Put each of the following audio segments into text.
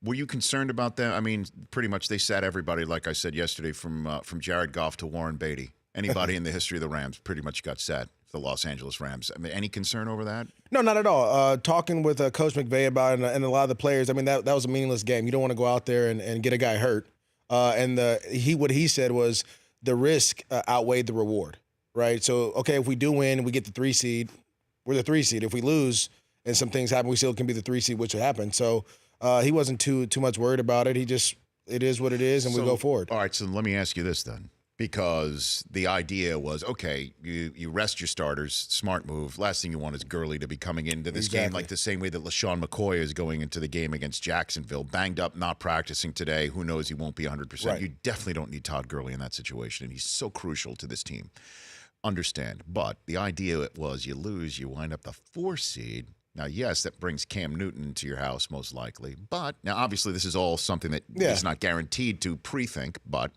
Were you concerned about that? I mean, pretty much they sat everybody, like I said yesterday, from Jared Goff to Warren Beatty. Anybody in the history of the Rams pretty much got sat. The Los Angeles Rams. I mean, any concern over that? No, not at all. Talking with Coach McVay about it and a lot of the players, I mean, that was a meaningless game. You don't want to go out there and get a guy hurt. What he said was the risk outweighed the reward, right? So, okay, if we do win, we get the 3 seed. We're the 3 seed. If we lose and some things happen, we still can be the 3 seed, which would happen. So he wasn't too much worried about it. It is what it is, and we go forward. All right, so let me ask you this then. Because the idea was, okay, you rest your starters, smart move. Last thing you want is Gurley to be coming into this game like the same way that LaShawn McCoy is going into the game against Jacksonville. Banged up, not practicing today. Who knows, he won't be 100%. Right. You definitely don't need Todd Gurley in that situation, and he's so crucial to this team. Understand. But the idea was you lose, you wind up the 4 seed. Now, yes, that brings Cam Newton into your house most likely. But now, obviously, this is all something that is not guaranteed to pre-think, but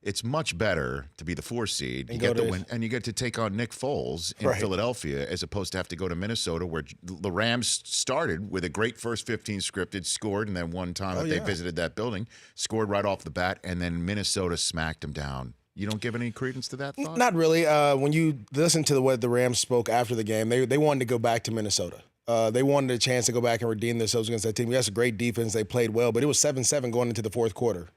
it's much better to be the 4 seed. You get the win, and you get to take on Nick Foles in Philadelphia as opposed to have to go to Minnesota, where the Rams started with a great first 15 scripted, scored, and then one time they visited that building, scored right off the bat, and then Minnesota smacked them down. You don't give any credence to that thought? Not really. When you listen to the way the Rams spoke after the game, they wanted to go back to Minnesota. They wanted a chance to go back and redeem themselves against that team. We had a great defense. They played well, but it was 7-7 going into the fourth quarter.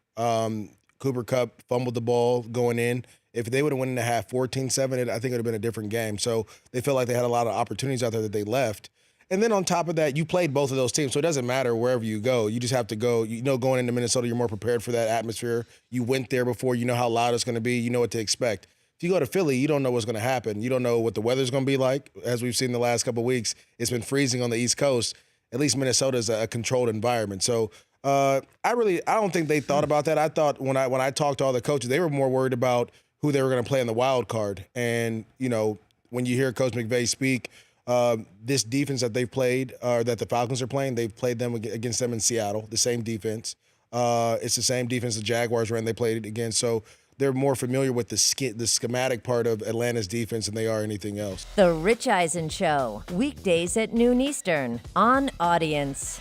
Cooper Kupp fumbled the ball going in. If they would have won in the half 14-7, I think it would have been a different game. So they felt like they had a lot of opportunities out there that they left. And then on top of that, you played both of those teams, so it doesn't matter wherever you go. You just have to go. You know, going into Minnesota, you're more prepared for that atmosphere. You went there before. You know how loud it's going to be. You know what to expect. If you go to Philly, you don't know what's going to happen. You don't know what the weather's going to be like. As we've seen the last couple of weeks, it's been freezing on the East Coast. At least Minnesota is a controlled environment. So I don't think they thought about that. I thought when I talked to all the coaches, they were more worried about who they were going to play in the wild card. And, you know, when you hear Coach McVay speak, this defense that they've played, that the Falcons are playing, they've played them against them in Seattle, the same defense. It's the same defense the Jaguars ran, they played it against. So they're more familiar with the schematic part of Atlanta's defense than they are anything else. The Rich Eisen Show, weekdays at noon Eastern on Audience.